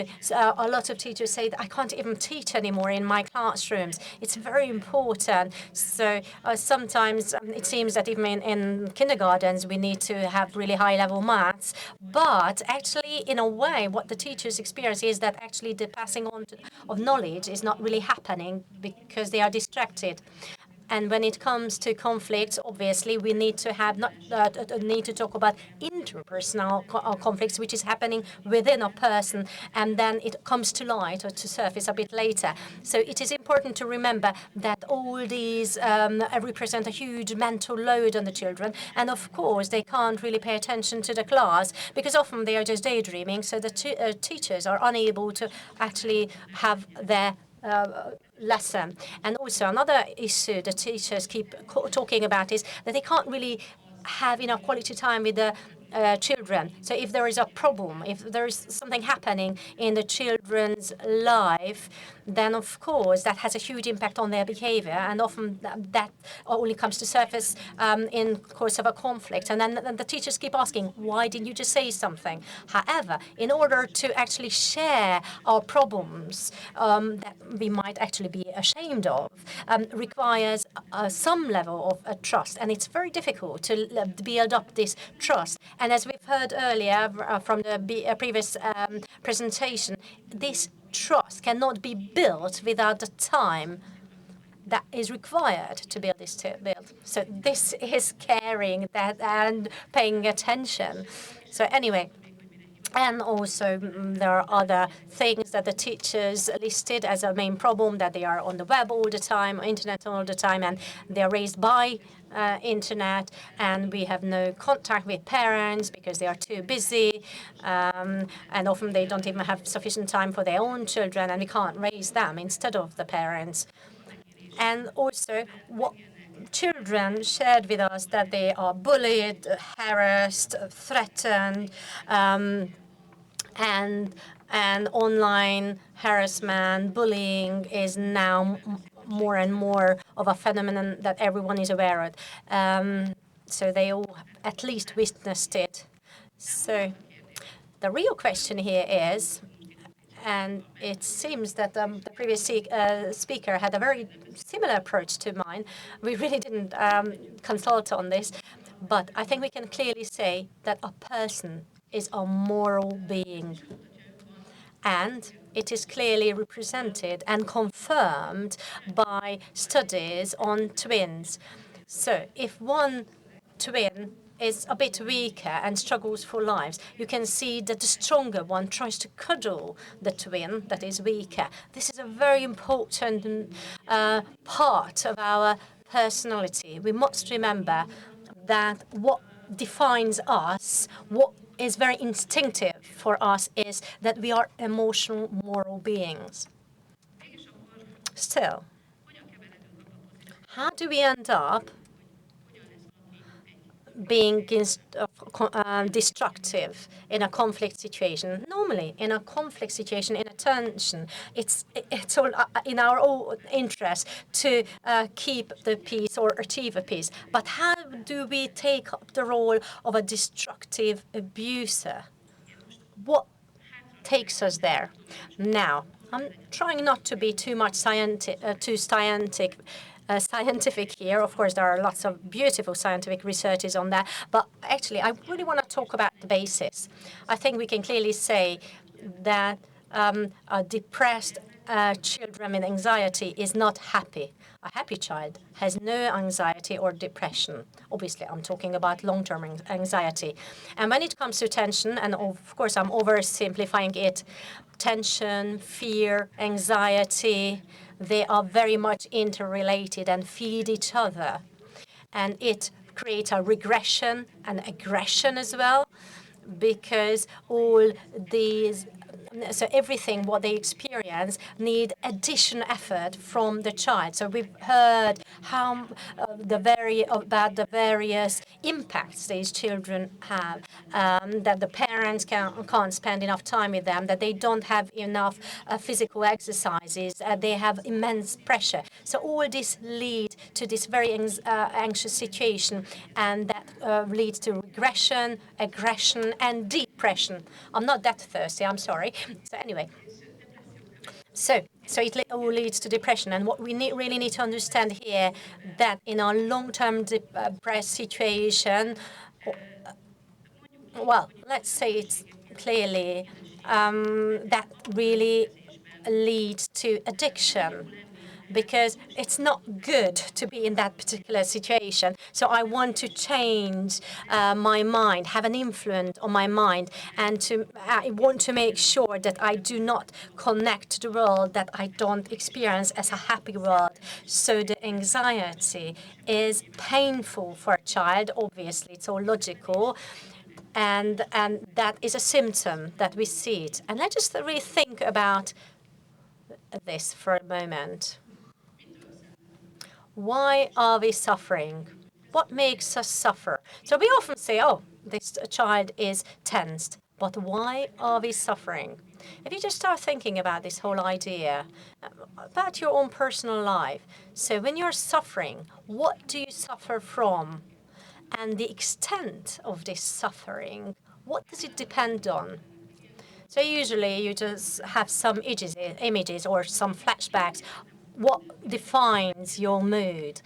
a lot of teachers say that I can't even teach anymore in my classrooms. It's very important. So sometimes it seems that even in kindergartens we need to have really high-level maths. But actually, in a way, what the teachers experience is that actually the passing on of knowledge is not really happening because they are distracted. And when it comes to conflicts, obviously, we need to have not need to talk about interpersonal conflicts, which is happening within a person, and then it comes to light or to surface a bit later. So it is important to remember that all these represent a huge mental load on the children, and of course, they can't really pay attention to the class because often they are just daydreaming. So the teachers are unable to actually have their lesson. And also another issue the teachers keep talking about is that they can't really have enough quality time with the children. So if there is a problem, if there is something happening in the children's life, then of course that has a huge impact on their behavior, and often that only comes to surface in course of a conflict. And then the teachers keep asking, why didn't you just say something? However, in order to actually share our problems that we might actually be ashamed of, requires some level of trust, and it's very difficult to build up this trust. And as we've heard earlier from the previous presentation, this trust cannot be built without the time that is required to build this build. So this is caring that and paying attention. So anyway, and also there are other things that the teachers listed as a main problem, that they are on the web all the time, internet all the time, and they are raised by internet, and we have no contact with parents because they are too busy, and often they don't even have sufficient time for their own children, and we can't raise them instead of the parents. And also, what children shared with us that they are bullied, harassed, threatened, and online harassment, bullying is now more and more of a phenomenon that everyone is aware of. So they all at least witnessed it. So the real question here is, and it seems that the previous speaker had a very similar approach to mine. We really didn't consult on this, but I think we can clearly say that a person is a moral being. And it is clearly represented and confirmed by studies on twins. So if one twin is a bit weaker and struggles for lives, you can see that the stronger one tries to cuddle the twin that is weaker. This is a very important part of our personality. We must remember that what defines us, what is very instinctive for us, is that we are emotional, moral beings. Still, how do we end up being destructive in a conflict situation? Normally, in a conflict situation, in a tension, it's all in our own interest to keep the peace or achieve a peace. But how do we take up the role of a destructive abuser? What takes us there? Now, I'm trying not to be too much scientific here. Of course, there are lots of beautiful scientific researches on that, but actually, I really want to talk about the basis. I think we can clearly say that a depressed children with anxiety is not happy. A happy child has no anxiety or depression. Obviously, I'm talking about long-term anxiety. And when it comes to tension, and of course, I'm oversimplifying it, tension, fear, anxiety, they are very much interrelated and feed each other. And it creates a regression and aggression as well, because all these So everything what they experience need additional effort from the child. So we've heard how about the various impacts these children have, that the parents can't spend enough time with them, that they don't have enough physical exercises, they have immense pressure. So all this lead to this very anxious situation, and that leads to regression, aggression, and depression. I'm not that thirsty, I'm sorry. So anyway, so it all leads to depression. And what we really need to understand here, that in our long-term depressed situation, well, let's say it's clearly that really leads to addiction, because it's not good to be in that particular situation. So I want to change my mind, have an influence on my mind, and I want to make sure that I do not connect to the world, that I don't experience as a happy world. So the anxiety is painful for a child. Obviously, it's all logical. And that is a symptom that we see it. And let's just really think about this for a moment. Why are we suffering? What makes us suffer? So we often say, oh, this child is tensed. But why are we suffering? If you just start thinking about this whole idea, about your own personal life. So when you're suffering, what do you suffer from? And the extent of this suffering, what does it depend on? So usually you just have some images or some flashbacks. What defines your mood?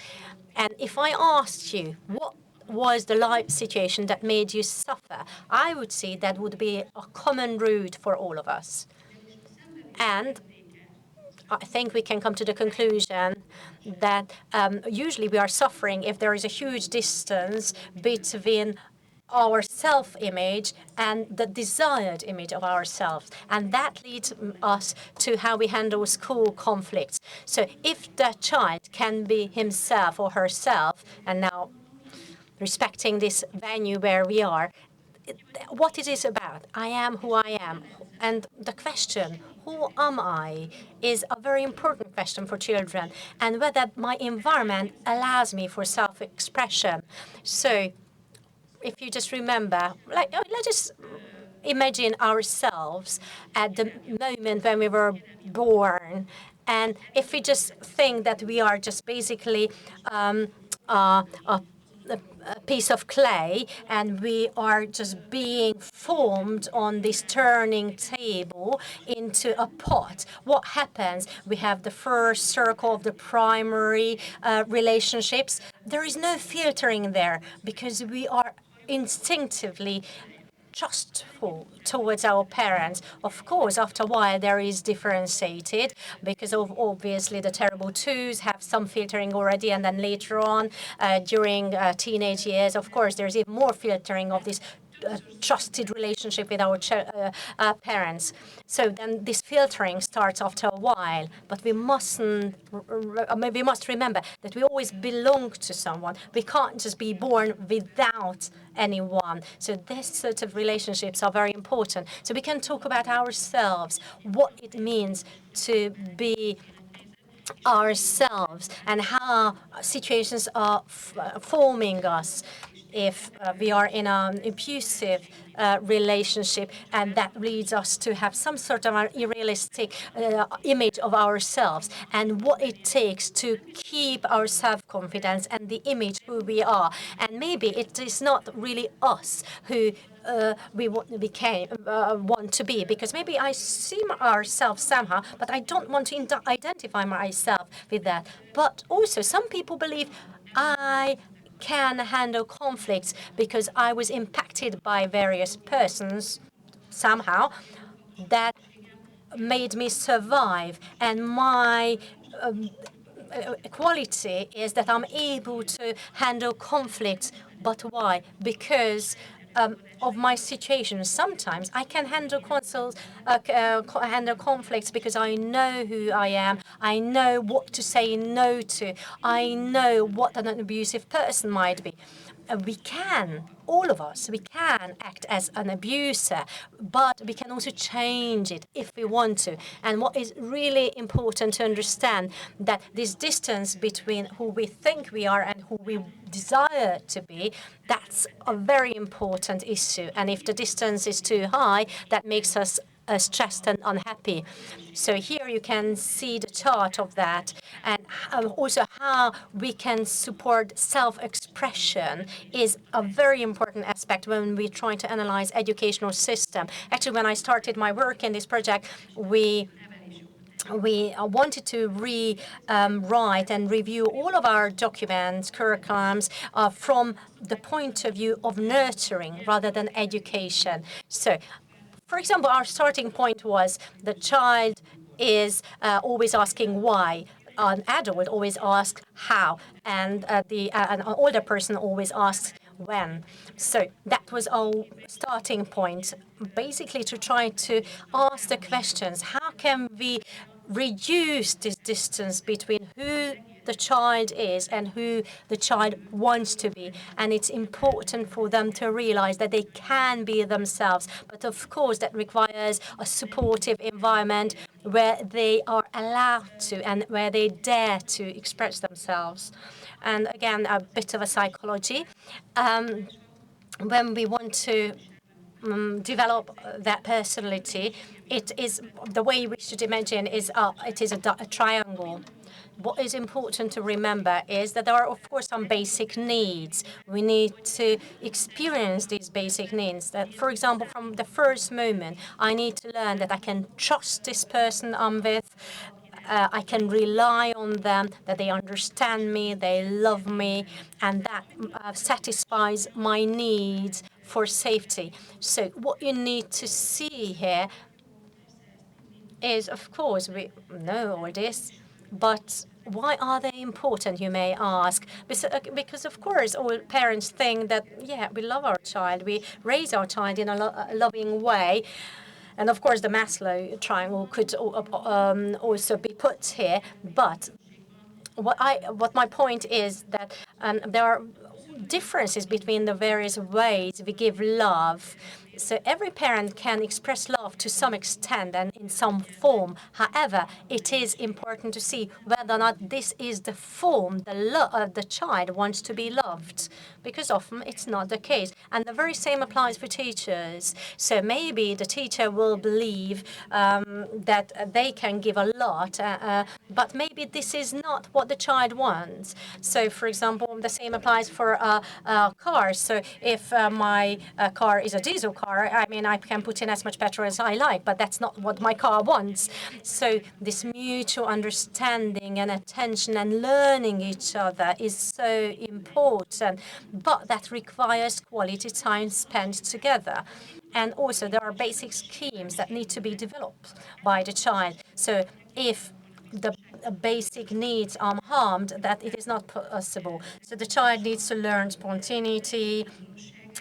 And if I asked you, what was the life situation that made you suffer, I would say that would be a common root for all of us. And I think we can come to the conclusion that usually we are suffering if there is a huge distance between our self-image and the desired image of ourselves. And that leads us to how we handle school conflicts. So if the child can be himself or herself, and now respecting this venue where we are, what it is about, I am who I am. And the question, who am I, is a very important question for children, and whether my environment allows me for self-expression. So if you just remember, let's just imagine ourselves at the moment when we were born. And if we just think that we are just basically a piece of clay, and we are just being formed on this turning table into a pot, what happens? We have the first circle of the primary relationships. There is no filtering there, because we are instinctively trustful towards our parents. Of course, after a while, there is differentiated, because of obviously the terrible twos have some filtering already, and then later on, during teenage years, of course, there's even more filtering of this trusted relationship with our parents. So then this filtering starts after a while, but we must remember that we always belong to someone. We can't just be born without anyone. So these sort of relationships are very important. So we can talk about ourselves, what it means to be ourselves, and how situations are forming us. If we are in an abusive relationship, and that leads us to have some sort of an unrealistic image of ourselves, and what it takes to keep our self-confidence and the image who we are. And maybe it is not really us who we want to be, because maybe I see ourselves somehow, but I don't want to identify myself with that. But also, some people believe I can handle conflicts because I was impacted by various persons somehow that made me survive, and my quality is that I'm able to handle conflicts. But why? Because of my situation. Sometimes I can handle handle conflicts because I know who I am. I know what to say no to. I know what an abusive person might be. We can, all of us, we can act as an abuser, but we can also change it if we want to. And what is really important to understand that this distance between who we think we are and who we desire to be, that's a very important issue. And if the distance is too high, that makes us stressed and unhappy. So here you can see the chart of that, and also how we can support self-expression is a very important aspect when we try to analyze educational system. Actually, when I started my work in this project, we wanted to rewrite and review all of our documents, curriculums, from the point of view of nurturing rather than education. So, for example, our starting point was the child is always asking why. An adult always asks how, and an older person always asks when. So that was our starting point, basically to try to ask the questions: how can we reduce this distance between who the child is and who the child wants to be? And it's important for them to realize that they can be themselves. But of course, that requires a supportive environment where they are allowed to and where they dare to express themselves. And again, a bit of a psychology. When we want to develop that personality, it is the way we should imagine is it is a triangle. What is important to remember is that there are, of course, some basic needs. We need to experience these basic needs. That, for example, from the first moment, I need to learn that I can trust this person I'm with. I can rely on them, that they understand me, they love me, and that satisfies my needs for safety. So what you need to see here is, of course, we know all this, but why are they important, you may ask? Because of course, all parents think that, yeah, we love our child, we raise our child in a loving way. And of course, the Maslow triangle could also be put here. But what my point is that there are differences between the various ways we give love. So every parent can express love to some extent and in some form. However, it is important to see whether or not this is the form the child wants to be loved, because often it's not the case. And the very same applies for teachers. So maybe the teacher will believe that they can give a lot, but maybe this is not what the child wants. So, for example, the same applies for cars. So if my car is a diesel car, I mean, I can put in as much petrol as I like, but that's not what my car wants. So this mutual understanding and attention and learning each other is so important, but that requires quality time spent together. And also there are basic schemes that need to be developed by the child. So if the basic needs are harmed, that it is not possible. So the child needs to learn spontaneity,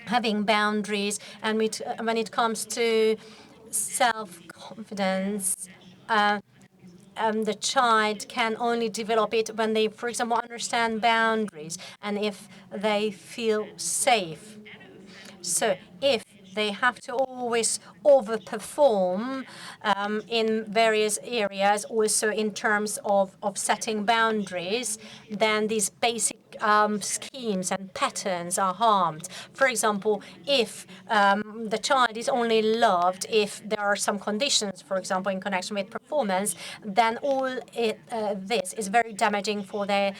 having boundaries, and when it comes to self-confidence, the child can only develop it when they, for example, understand boundaries and if they feel safe. So if they have to always overperform in various areas, also in terms of setting boundaries, then these basic schemes and patterns are harmed. For example, if the child is only loved if there are some conditions, for example, in connection with performance, then all this is very damaging for their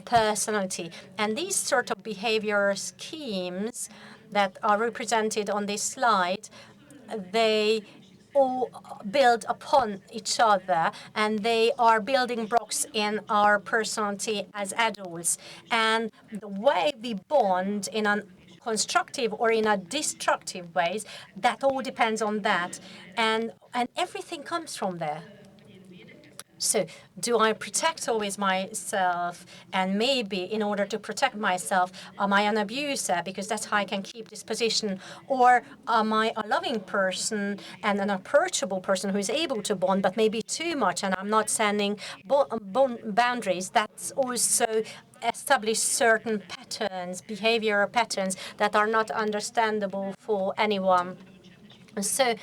personality. And these sort of behavior schemes that are represented on this slide, they all build upon each other, and they are building blocks in our personality as adults. And the way we bond in a constructive or in a destructive ways, that all depends on that. And everything comes from there. So do I protect always myself? And maybe in order to protect myself, am I an abuser because that's how I can keep this position? Or am I a loving person and an approachable person who is able to bond, but maybe too much, and I'm not setting boundaries? That's also establish certain patterns, behavioral patterns that are not understandable for anyone. So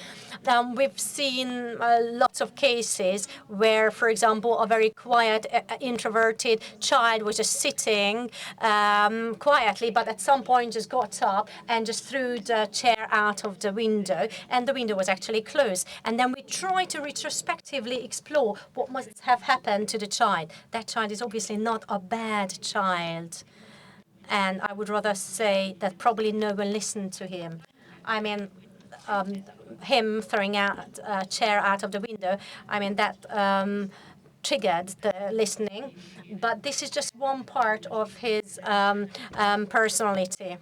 we've seen lots of cases where, for example, a very quiet, introverted child was just sitting quietly, but at some point just got up and just threw the chair out of the window, and the window was actually closed. And then we try to retrospectively explore what must have happened to the child. That child is obviously not a bad child. And I would rather say that probably no one listened to him. I mean, him throwing out a chair out of the window, I mean, that triggered the listening. But this is just one part of his personality.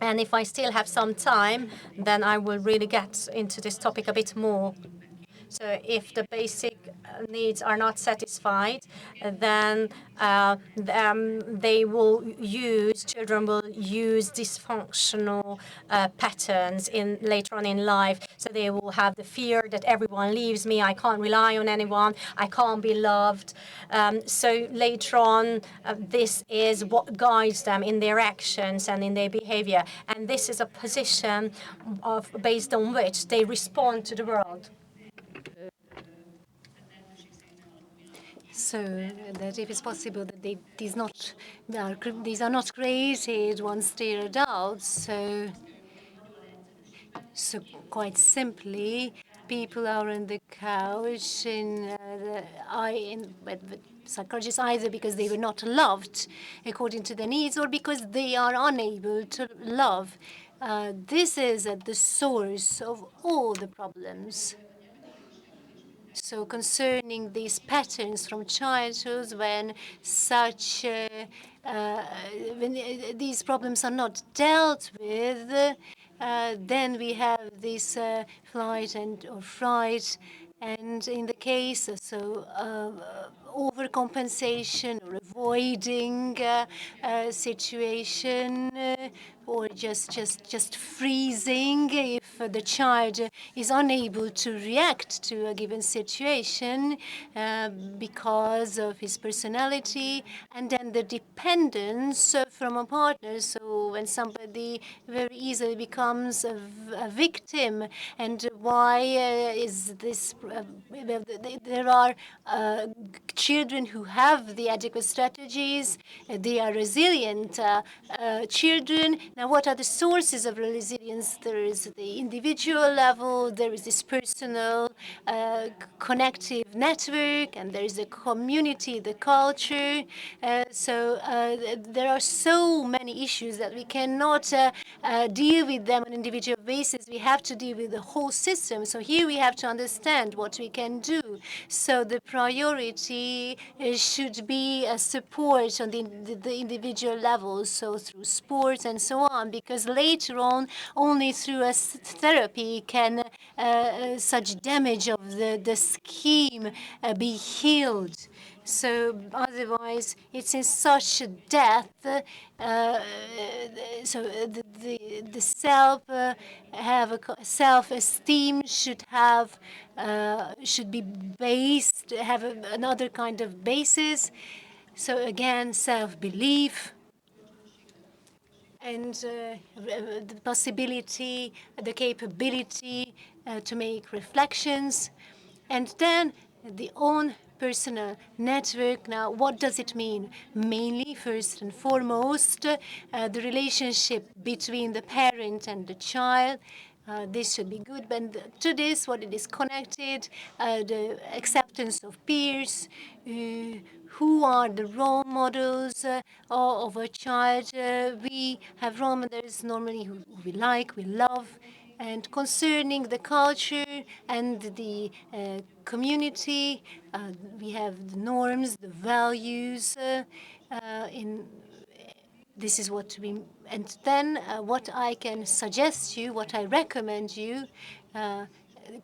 And if I still have some time, then I will really get into this topic a bit more. So if the basic needs are not satisfied, then children will use dysfunctional patterns in later on in life. So they will have the fear that everyone leaves me, I can't rely on anyone, I can't be loved. So later on, this is what guides them in their actions and in their behavior. And this is a position based on which they respond to the world. So that if it's possible that these are not created once they're adults. So quite simply, people are on the couch with psychologists either because they were not loved according to their needs or because they are unable to love. This is at the source of all the problems. So concerning these patterns from childhood, when these problems are not dealt with, then we have this flight or fright, and in the case overcompensation or avoiding a situation or just freezing if the child is unable to react to a given situation because of his personality, and then the dependence from a partner. So when somebody very easily becomes a victim, and why is this? There are children who have the adequate strategies. They are resilient children. Now, what are the sources of resilience? There is the individual level, there is this personal connective network, and there is the community, the culture. There are so many issues that we cannot deal with them on an individual basis. We have to deal with the whole system. So here we have to understand what we can do. So the priority should be a support on the individual level, so through sports and so on, because later on, only through a therapy can such damage of the scheme be healed. So otherwise, it's in such death. So the self-esteem should be based, have another kind of basis. So again, self-belief and the possibility, the capability to make reflections, and then the own personal network. Now, what does it mean? Mainly, first and foremost, the relationship between the parent and the child. This should be good, but to this, what it is connected, the acceptance of peers, who are the role models of a child. We have role models normally who we like, we love, and concerning the culture and the community, we have the norms, the values in this is what we, and then what I can suggest you, what I recommend you,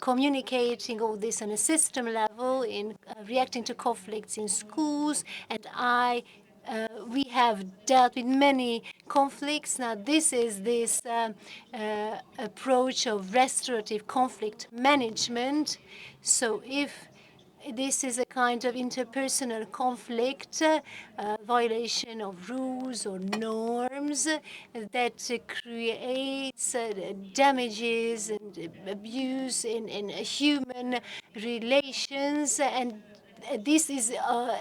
communicating all this on a system level, in reacting to conflicts in schools, and we have dealt with many conflicts. Now, this is this approach of restorative conflict management. So if this is a kind of interpersonal conflict, violation of rules or norms that creates damages and abuse in human relations. And this is,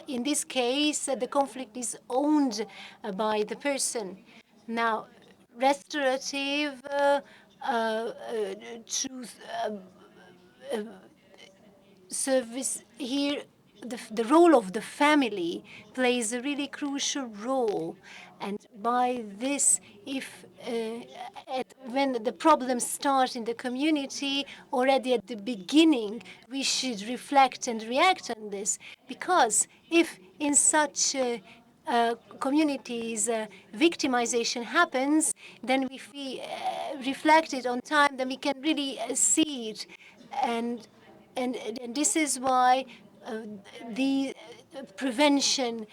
in this case, the conflict is owned by the person. Now, restorative truth service here, the role of the family plays a really crucial role. And by this, if when the problems start in the community, already at the beginning, we should reflect and react on this. Because if in such communities victimization happens, then if we reflect it on time, then we can really see it. And this is why the prevention,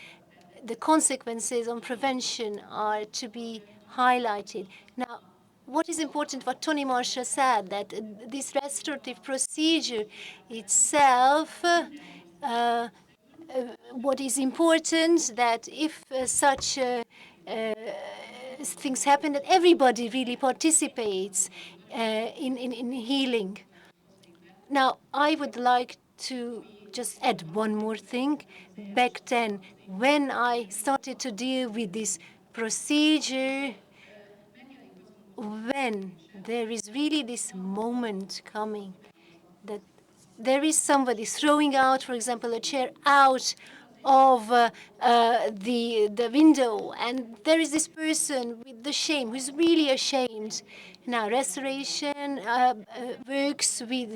the consequences on prevention are to be highlighted. Now, what is important, what Tony Marshall said, that this restorative procedure itself, what is important, that if such things happen, that everybody really participates in healing. Now, I would like to just add one more thing. Back then, when I started to deal with this procedure, when there is really this moment coming that there is somebody throwing out, for example, a chair out of the window, and there is this person with the shame who's really ashamed. Now, restoration works with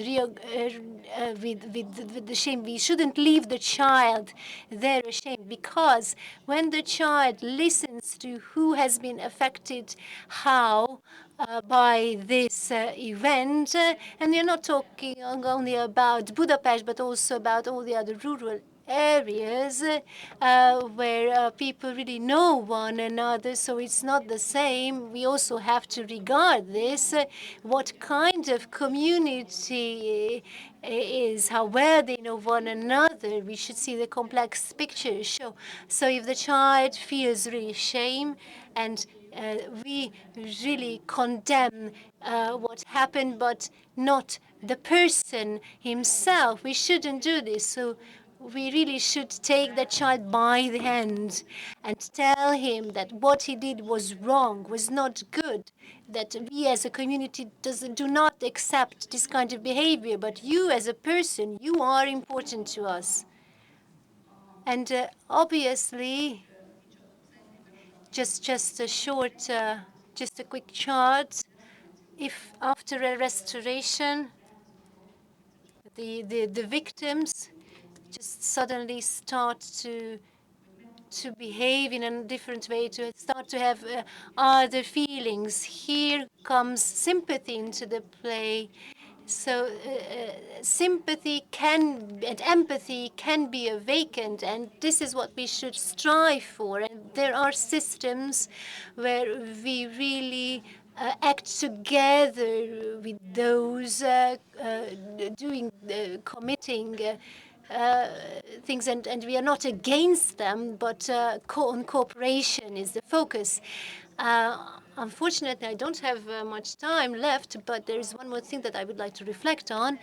the shame. We shouldn't leave the child there ashamed, because when the child listens to who has been affected, how, by this event, and we're not talking only about Budapest, but also about all the other rural areas where people really know one another, so it's not the same. We also have to regard this, what kind of community is, how well they know one another. We should see the complex picture. So if the child feels really shame, and we really condemn what happened, but not the person himself, we shouldn't do this. So we really should take the child by the hand and tell him that what he did was wrong, was not good, that we as a community do not accept this kind of behavior, but you as a person, you are important to us. And obviously, just a short, just a quick chart. If after a restoration, the victims just suddenly start to behave in a different way, to start to have other feelings, here comes sympathy into the play. So sympathy and empathy can be awakened, and this is what we should strive for. And there are systems where we really act together with those committing things, and we are not against them, but cooperation is the focus. Unfortunately, I don't have much time left, but there is one more thing that I would like to reflect on.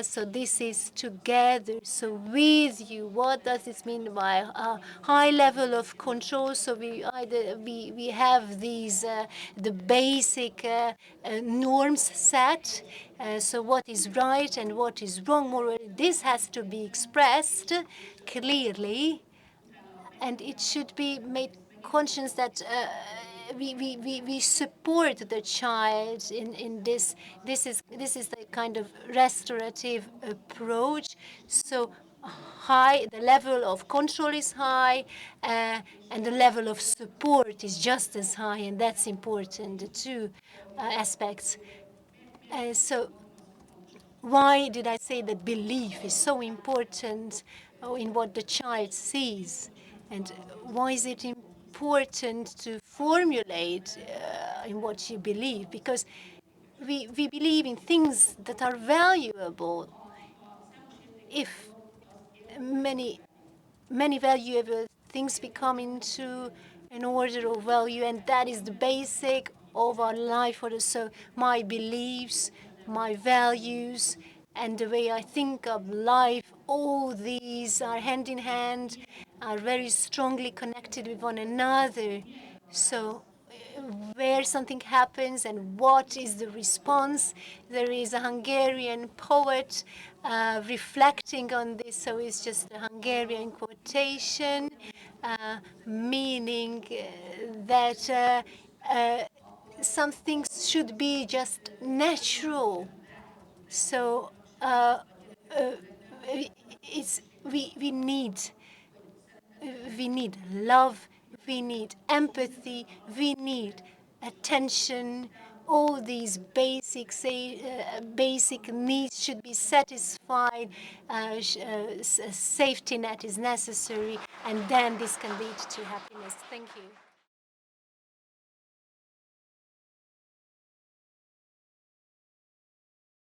So this is together. So with you, what does this mean by high level of control? So we have these the basic norms set. So what is right and what is wrong, more this has to be expressed clearly, and it should be made conscious that we support the child in this. This is the kind of restorative approach. So high, the level of control is high, and the level of support is just as high, and that's important. The two aspects. So why did I say that belief is so important in what the child sees? And why is it important to formulate in what you believe? Because we believe in things that are valuable. If many valuable things become into an order of value, and that is the basic of our life. So my beliefs, my values, and the way I think of life, all these are hand in hand, are very strongly connected with one another. So where something happens and what is the response. There is a Hungarian poet reflecting on this, so it's just a Hungarian quotation, meaning that some things should be just natural. So it's we need love, we need empathy, we need attention. All these basic needs should be satisfied. A safety net is necessary, and then this can lead to happiness. Thank you.